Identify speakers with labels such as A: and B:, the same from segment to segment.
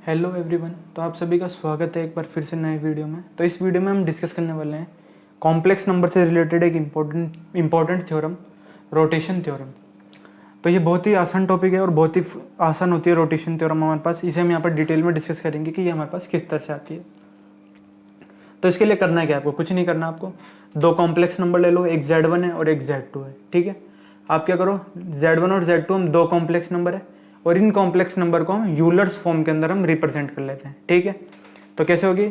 A: Hello everyone. तो आप सभी का स्वागत है एक बार फिर से नए वीडियो में। तो इस वीडियो में हम डिस्कस करने वाले हैं कॉम्प्लेक्स नंबर से रिलेटेड एक इम्पॉर्टेंट थ्योरम, रोटेशन थ्योरम। तो ये बहुत ही आसान टॉपिक है और बहुत ही आसान होती है रोटेशन थ्योरम हमारे पास। इसे हम यहाँ पर डिटेल में डिस्कस करेंगे कि ये हमारे पास किस तरह से आती है। तो इसके लिए करना है क्या, आपको कुछ नहीं करना। आपको दो कॉम्प्लेक्स नंबर ले लो, एक Z1 है और एक Z2 है। ठीक है, आप क्या करो, Z1 और Z2 हम दो कॉम्प्लेक्स नंबर है और इन कॉम्प्लेक्स नंबर को हम यूलर्स फॉर्म के अंदर हम रिप्रेजेंट कर लेते हैं। ठीक है, तो कैसे होगी,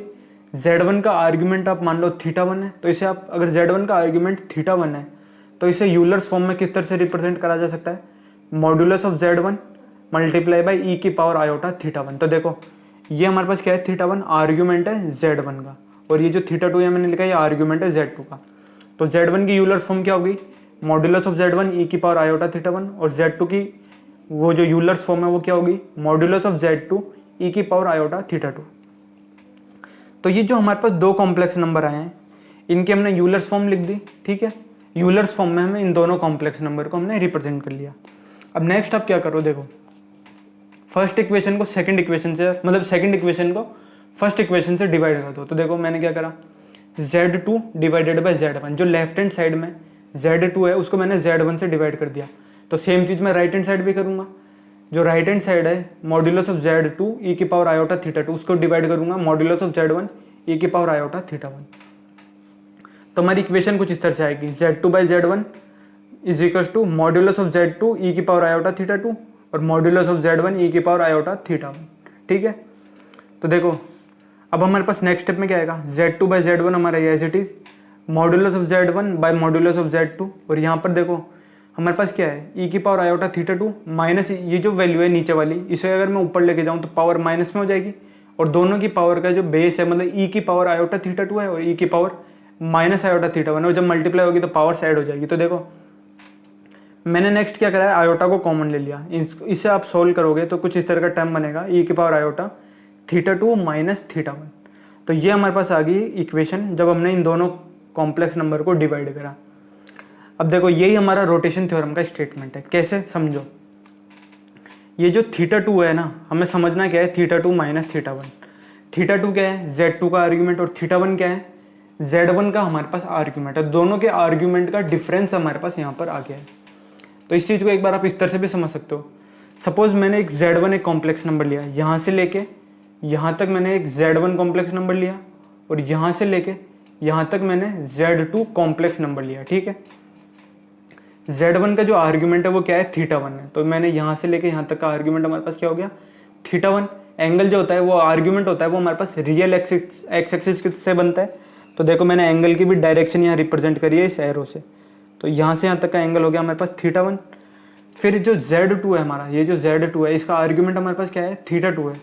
A: Z1 का आर्ग्यूमेंट आप मान लो θ1 है, तो इसे आप अगर Z1 का आर्ग्यूमेंट θ1 है तो इसे यूलर्स फॉर्म में किस तरह से रिप्रेजेंट करा जा सकता है, modulus of Z1 multiply by e की पावर आयोटा θ1। तो देखो ये हमारे पास क्या है, θ1 आर्ग्यूमेंट है Z1 का और ये जो θ2 है मैंने लिखा है ये आर्ग्यूमेंट है Z2 का। तो Z1 की यूलर फॉर्म क्या होगी, मॉड्यूलस ऑफ Z1 ई की पावर आयोटा θ1 और Z2 की वो जो यूलर्स फॉर्म है वो क्या होगी, मॉड्यूलस ऑफ Z2 ई की पावर आयोटा θ2। तो ये जो हमारे पास दो कॉम्प्लेक्स नंबर आए हैं इनके हमने यूलर्स फॉर्म लिख दी। ठीक है, यूलर्स फॉर्म में हमें इन दोनों कॉम्प्लेक्स नंबर को हमने रिप्रेजेंट कर लिया। अब नेक्स्ट आप क्या करो, देखो फर्स्ट इक्वेशन को सेकंड इक्वेशन से, मतलब सेकंड इक्वेशन को फर्स्ट इक्वेशन से डिवाइड कर दो। तो देखो मैंने क्या करा, Z2 डिवाइडेड बाई Z1, जो लेफ्ट हैंड साइड में Z2 है उसको मैंने Z1 से डिवाइड कर दिया। तो सेम चीज मैं राइट हैंड साइड भी करूंगा, जो राइट हैंड साइड है मॉड्यूलस ऑफ Z2 ई की पावर आयोटा θ2 उसको डिवाइड करूंगा मॉड्यूलस ऑफ Z1 ई की पावर आयोटा θ1। तो हमारी इक्वेशन कुछ इस तरह से आएगी, Z2 by Z1 is equal to modulus of Z2 e की पावर आयोटा θ2 और मॉड्यूलस ऑफ Z1 ई की पावर आयोटा θ1। ठीक है, तो देखो अब हमारे पास नेक्स्ट स्टेप में क्या आएगा, Z2 बाई Z1 हमारा as it is modulus of Z1 by modulus of Z2 और यहाँ पर देखो हमारे पास क्या है, ई की पावर आयोटा θ2 माइनस ये जो वैल्यू है नीचे वाली, इसे अगर मैं ऊपर लेके जाऊँ तो पावर माइनस में हो जाएगी और दोनों की पावर का जो बेस है मतलब ई की पावर आयोटा θ2 है और ई की पावर माइनस आयोटा θ1 है और जब मल्टीप्लाई होगी तो पावर ऐड हो जाएगी। तो देखो मैंने नेक्स्ट क्या करा है, आयोटा को कॉमन ले लिया। इससे आप सोल्व करोगे तो कुछ इस तरह का टर्म बनेगा, ई की पावर आयोटा θ2 माइनस θ1। तो ये हमारे पास आ गई इक्वेशन जब हमने इन दोनों कॉम्प्लेक्स नंबर को डिवाइड करा। अब देखो यही हमारा रोटेशन थ्योरम का स्टेटमेंट है। कैसे समझो, ये जो θ2 है ना, हमें समझना क्या है, θ2 माइनस θ1। θ2 क्या है, Z2 का आर्ग्यूमेंट और θ1 क्या है, Z1 का हमारे पास आर्ग्यूमेंट है। दोनों के आर्ग्यूमेंट का डिफरेंस हमारे पास यहाँ पर आ गया है। तो इस चीज को एक बार आप इस तरह से भी समझ सकते हो। सपोज मैंने एक Z1 एक कॉम्प्लेक्स नंबर लिया, यहाँ से लेके यहाँ तक मैंने एक Z1 कॉम्प्लेक्स नंबर लिया और यहाँ से लेके यहाँ तक मैंने Z2 कॉम्प्लेक्स नंबर लिया। ठीक है, Z1 का जो आर्ग्यूमेंट है वो क्या है, θ1 है। तो मैंने यहाँ से लेके यहाँ तक का आर्ग्यूमेंट हमारे पास क्या हो गया, θ1। एंगल जो होता है वो आर्ग्यूमेंट होता है वो हमारे पास रियल एक्स एक्सिस से बनता है। तो देखो मैंने एंगल की भी डायरेक्शन यहाँ रिप्रेजेंट करी है इस एरो से। तो यहाँ से यहाँ तक का एंगल हो गया हमारे पास θ1। फिर जो Z2 है हमारा, ये जो Z2 है इसका आर्ग्यूमेंट हमारे पास क्या है, θ2 है।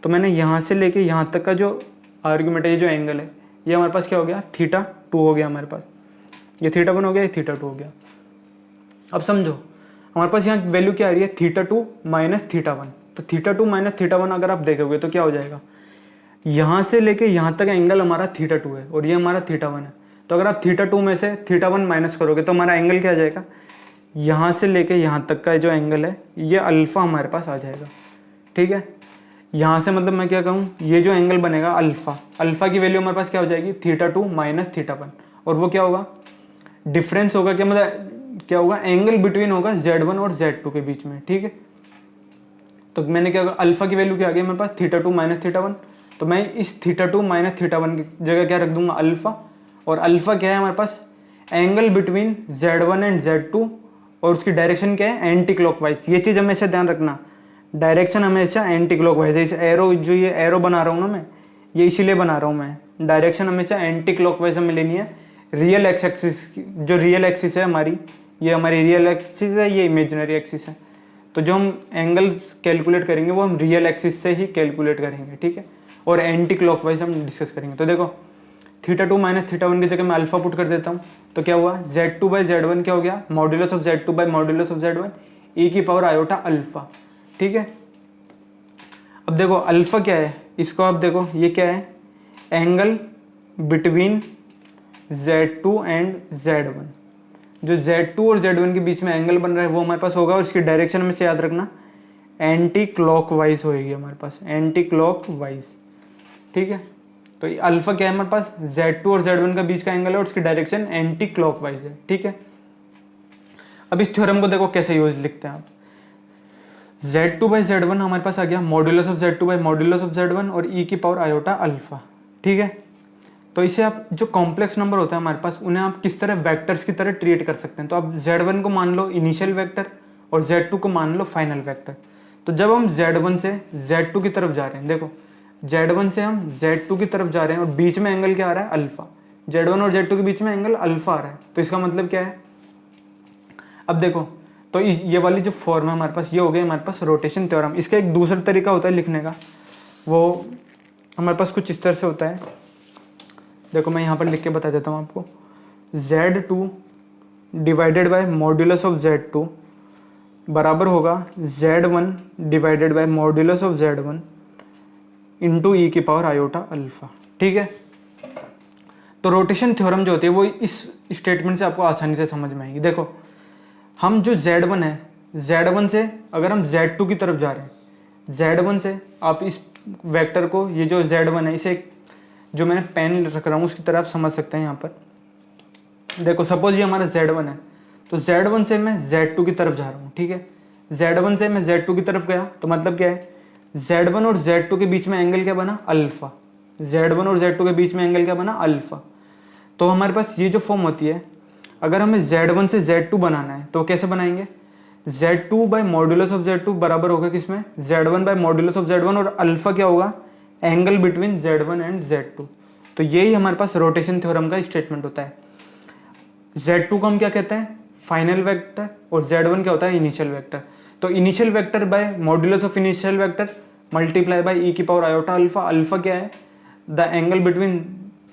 A: तो मैंने यहाँ से लेके यहाँ तक का जो आर्ग्यूमेंट है, ये जो एंगल है ये हमारे पास क्या हो गया, θ2 हो गया हमारे पास। ये θ1 हो गया, ये θ2 हो गया। अब समझो हमारे पास यहाँ वैल्यू क्या आ रही है, θ2 माइनस θ1। तो θ2 माइनस θ1 अगर आप देखोगे तो क्या हो जाएगा, यहाँ से लेके यहाँ तक एंगल हमारा θ2 है और ये हमारा θ1 है। तो अगर आप θ2 में से θ1 माइनस करोगे तो हमारा एंगल क्या आ जाएगा, यहाँ से लेके यहाँ तक का जो एंगल है ये अल्फा हमारे पास आ जाएगा। ठीक है, यहाँ से मतलब मैं क्या कहूँ, ये जो एंगल बनेगा अल्फा, अल्फा की वैल्यू हमारे पास क्या हो जाएगी, θ2 माइनस θ1 और वो क्या होगा, डिफरेंस होगा क्या, मतलब क्या होगा, एंगल बिटवीन होगा Z1 और Z2 के बीच में। ठीक है, तो मैंने क्या होगा, अल्फा की वैल्यू क्या आ गई मेरे पास, θ2 माइनस θ1। तो मैं इस θ2 माइनस θ1 की जगह क्या रख दूंगा, अल्फा। और अल्फा क्या है हमारे पास, angle between Z1 and Z2 और उसकी डायरेक्शन क्या है, एंटी क्लॉकवाइज। ये चीज हमेशा ध्यान रखना, डायरेक्शन हमेशा एंटी क्लॉकवाइज है। इस एरो, जो ये एरो बना रहा हूँ ना मैं, ये इसीलिए बना रहा हूँ मैं, डायरेक्शन हमेशा एंटी क्लॉकवाइज हमें लेनी है। रियल एक्स एक्सिस, जो रियल एक्सिस है हमारी, ये हमारी रियल एक्सिस है, ये इमेजिनरी एक्सिस है। तो जो हम एंगल कैलकुलेट करेंगे वो हम रियल एक्सिस से ही कैलकुलेट करेंगे। ठीक है, और एंटी क्लॉकवाइज हम डिस्कस करेंगे। तो देखो θ2 माइनस θ1 की जगह मैं अल्फा पुट कर देता हूँ। तो क्या हुआ, Z2 बाई Z1 क्या हो गया, modulus of Z2 by modulus of Z1 ई की पावर आयोटा अल्फा। ठीक है, अब देखो अल्फा क्या है, इसको आप देखो ये क्या है, angle between Z2 and Z1। जो Z2 और Z1 के बीच में एंगल बन रहा है वो हमारे पास होगा और इसकी डायरेक्शन में से याद रखना एंटी क्लॉकवाइज होएगी हमारे पास, एंटी क्लॉकवाइज। ठीक है, तो अल्फा क्या है हमारे पास, Z2 और Z1 का बीच का एंगल है और उसकी डायरेक्शन एंटी क्लॉकवाइज है। ठीक है, अब इस थ्योरम को देखो कैसे यूज लिखते हैं आप। Z2/Z1 हमारे पास आ गया modulus of Z2 by modulus of Z1 और e की पावर आयोटा अल्फा। ठीक है, तो इसे आप जो कॉम्प्लेक्स नंबर होता है हमारे पास उन्हें आप किस तरह वेक्टर्स की तरह ट्रीट कर सकते हैं। तो आप Z1 को मान लो इनिशियल वेक्टर और Z2 को मान लो फाइनल वेक्टर। तो जब हम Z1 से Z2 की तरफ जा रहे हैं, देखो Z1 से हम Z2 की तरफ जा रहे हैं और बीच में एंगल क्या आ रहा है, अल्फा। Z1 और Z2 के बीच में एंगल अल्फा आ रहा है, तो इसका मतलब क्या है, अब देखो तो ये वाली जो फॉर्म है हमारे पास, ये हो गया हमारे पास रोटेशन थ्योरम। इसका एक दूसरा तरीका होता है लिखने का, वो हमारे पास कुछ इस तरह से होता है। देखो मैं यहाँ पर लिख के बता देता हूँ आपको। Z2 divided by modulus of Z2 बराबर होगा Z1 divided by modulus of Z1 into e की पावर आयोटा अल्फा। ठीक है, तो रोटेशन थ्योरम जो होती है वो इस स्टेटमेंट से आपको आसानी से समझ में आएगी। देखो हम जो Z1 है, Z1 से अगर हम Z2 की तरफ जा रहे हैं, Z1 से आप इस वेक्टर को, ये जो Z1 है, इसे जो मैंने पेन रख रहा हूँ उसकी तरह आप समझ सकते हैं। यहाँ पर देखो सपोज ये हमारा Z1 है, तो Z1 से मैं Z2 की तरफ जा रहा हूँ। ठीक है, Z1 से मैं Z2 की तरफ गया तो मतलब क्या है, Z1 और Z2 के बीच में एंगल क्या बना, अल्फा। Z1 और Z2 के बीच में एंगल क्या बना, अल्फा। तो हमारे पास ये जो फॉर्म होती है, अगर हमें Z1 से Z2 बनाना है तो कैसे बनाएंगे, Z2 by modulus of Z2 बराबर होगा किसमें, Z1 by modulus of Z1 और अल्फा क्या होगा, angle between Z1 and Z2। तो यही हमारे पास रोटेशन थ्योरम का स्टेटमेंट होता है। Z2 को हम क्या कहते हैं, फाइनल वेक्टर, और Z1 क्या होता है, इनिशियल वेक्टर। तो initial vector by modulus of initial vector multiply by e की पावर आयोटा अल्फा। अल्फा क्या है, the angle between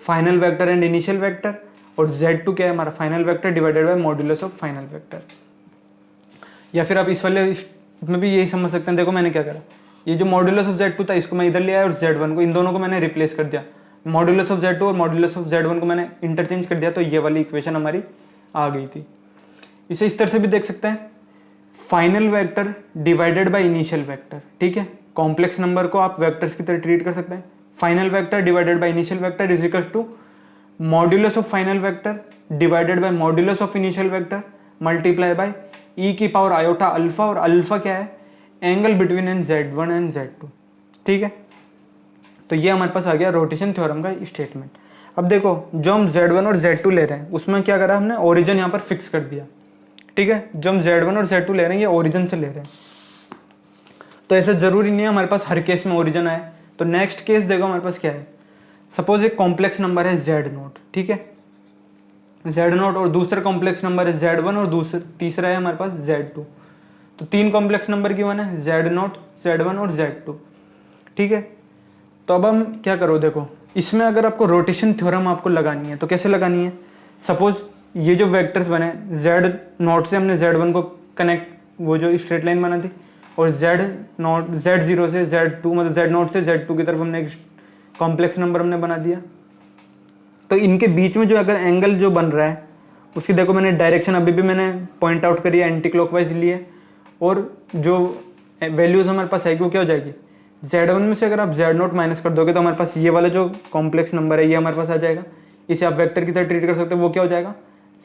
A: final vector and initial vector, और Z2 क्या है हमारा, final vector divided by modulus of final vector. या फिर आप इस वाले में भी यही समझ सकते हैं। देखो मैंने क्या करा, ये जो मॉड्यूलस ऑफ Z2 था इसको मैं इधर ले आया और Z1 को, इन दोनों को मैंने रिप्लेस कर दिया। मॉड्यूलस ऑफ Z2 और मॉड्यूलस ऑफ Z1 को मैंने इंटरचेंज कर दिया, तो ये वाली इक्वेशन हमारी आ गई थी। इसे इस तरह से भी देख सकते हैं, final vector divided by initial vector. ठीक है, कॉम्प्लेक्स नंबर को आप वेक्टर्स की तरह ट्रीट कर सकते हैं। Final vector divided by initial vector is equal to modulus of final vector divided by modulus of initial vector multiply by e की पावर आयोटा अल्फा, और अल्फा क्या है, angle between N Z1 and Z2। ठीक है, तो ये हमारे पास आ गया रोटेशन थ्योरम का स्टेटमेंट। अब देखो जो हम Z1 और Z2 ले रहे हैं उसमें क्या करा हमने, ओरिजिन यहाँ पर फिक्स कर दिया। ठीक है, जो हम Z1 और Z2 ले रहे हैं ये ओरिजिन से ले रहे हैं, तो ऐसा जरूरी नहीं है हमारे पास हर केस में ओरिजिन आए। तो नेक्स्ट केस देखो हमारे पास क्या है, सपोज एक कॉम्प्लेक्स नंबर है Z0। ठीक है, Z0 और दूसरा कॉम्प्लेक्स नंबर है Z1 और तीसरा है हमारे पास Z2। तो तीन कॉम्प्लेक्स नंबर की वन है Z0, Z1 और Z2। ठीक है, तो अब हम क्या करो, देखो इसमें अगर आपको रोटेशन थ्योरम आपको लगानी है तो कैसे लगानी है। सपोज ये जो वेक्टर्स बने, Z0 से हमने Z1 को कनेक्ट, वो जो स्ट्रेट लाइन बना थी, और Z0 से Z2, मतलब Z0 से Z2 की तरफ हमने एक कॉम्प्लेक्स नंबर हमने बना दिया। तो इनके बीच में जो अगर एंगल जो बन रहा है उसकी देखो मैंने डायरेक्शन अभी भी मैंने पॉइंट आउट करी है, एंटी क्लॉकवाइज ली है, और जो वैल्यूज हमारे पास आएगी वो क्या हो जाएगी, Z1 में से अगर आप Z0 माइनस कर दोगे तो हमारे पास ये वाला जो कॉम्प्लेक्स नंबर है ये हमारे पास आ जाएगा। इसे आप वेक्टर की तरह ट्रीट कर सकते हो, वो क्या हो जाएगा,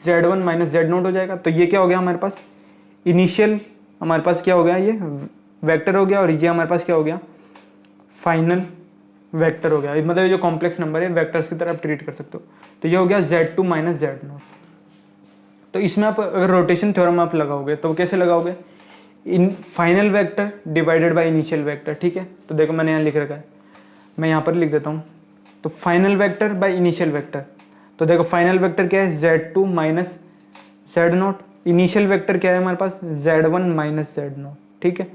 A: Z1 माइनस Z0 हो जाएगा। तो ये क्या हो गया हमारे पास, इनिशियल हमारे पास क्या हो गया, ये वेक्टर हो गया, और ये हमारे पास क्या हो गया, फाइनल वेक्टर हो गया। मतलब ये जो कॉम्प्लेक्स नंबर है वेक्टर्स की तरह आप ट्रीट कर सकते हो। तो ये हो गया Z2 माइनस Z0। तो इसमें आप अगर रोटेशन थ्योरम आप लगाओगे तो कैसे लगाओगे, in final vector divided by initial vector. ठीक है, तो देखो मैंने यहाँ लिख रखा है, मैं यहाँ पर लिख देता हूँ। तो final vector by initial vector, तो देखो फाइनल वेक्टर क्या है, Z2 minus Z0। Initial vector क्या है हमारे पास, Z1 माइनस Z0। ठीक है,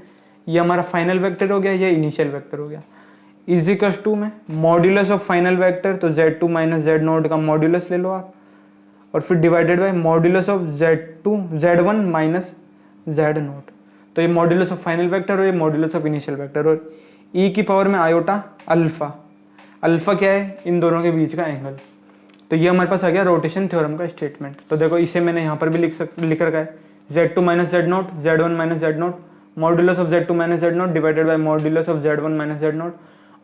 A: ये हमारा फाइनल वेक्टर हो गया, ये इनिशियल वेक्टर हो गया। इज इक्वल टू में मॉड्यूलस ऑफ फाइनल वेक्टर, तो Z2 माइनस Z0 का मॉड्यूलस ले लो आप, और फिर divided by modulus of Z1 minus Z0। तो ये मॉड्यूलस ऑफ फाइनल वेक्टर और ये मॉड्यूलस ऑफ इनिशियल वेक्टर, और ई की पावर में आयोटा अल्फा। अल्फा क्या है, इन दोनों के बीच का एंगल। तो ये हमारे पास आ गया रोटेशन थ्योरम का स्टेटमेंट। तो देखो इसे मैंने यहाँ पर भी लिख रखा है, Z2 minus Z0, Z1 minus Z0 modulus of z2 minus Z not divided by modulus of z1 minus Z not,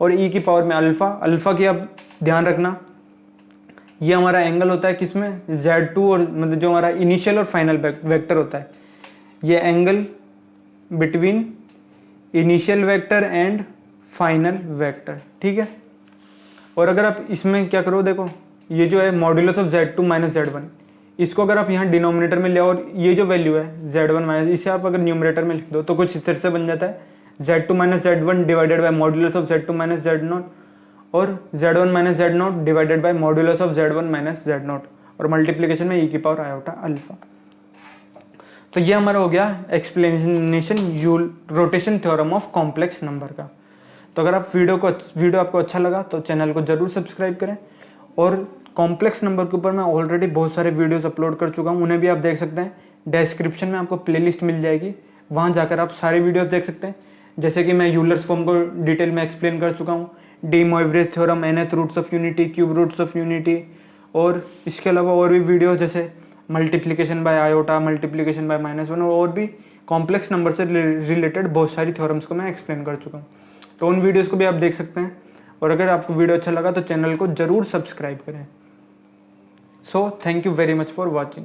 A: और e की पावर में अल्फा की आप ध्यान रखना ये हमारा एंगल होता है किसमें, z2 और मतलब जो हमारा इनिशियल और फाइनल वेक्टर होता है, ये angle between initial vector and final vector, ठीक है। और अगर आप इसमें क्या करो, देखो ये जो है modulus of z2 minus z1, इसको अगर आप यहाँ डिनोमिनेटर में ले आओ और ये जो वैल्यू है z1 माइनस, इसे आप अगर न्यूमरेटर में लिख दो तो कुछ इस तरह से बन जाता है z2 minus z1 divided by modulus of z2 minus z0 और z1 minus z0 divided by modulus of z1 minus z0 और मल्टीप्लीकेशन में e की पावर आयोटा अल्फा। तो ये हमारा हो गया explanation you'll rotation theorem of complex number का। तो अगर आप वीडियो आपको अच्छा लगा तो चैनल को जरूर सब्सक्राइब करें, और कॉम्प्लेक्स नंबर के ऊपर मैं ऑलरेडी बहुत सारे वीडियोस अपलोड कर चुका हूँ, उन्हें भी आप देख सकते हैं। डिस्क्रिप्शन में आपको प्लेलिस्ट मिल जाएगी, वहाँ जाकर आप सारे वीडियोस देख सकते हैं। जैसे कि मैं यूलर्स फॉर्म को डिटेल में एक्सप्लेन कर चुका हूँ, de Moivre's theorem, nth roots of unity, cube roots of unity, और इसके अलावा और भी वीडियो जैसे multiplication by iota, multiplication by -1 और भी कॉम्प्लेक्स नंबर से रिलेटेड बहुत सारी थ्योरम्स को मैं एक्सप्लेन कर चुका हूँ। तो उन वीडियोज़ को भी आप देख सकते हैं, और अगर आपको वीडियो अच्छा लगा तो चैनल को जरूर सब्सक्राइब करें। So thank you very much for watching.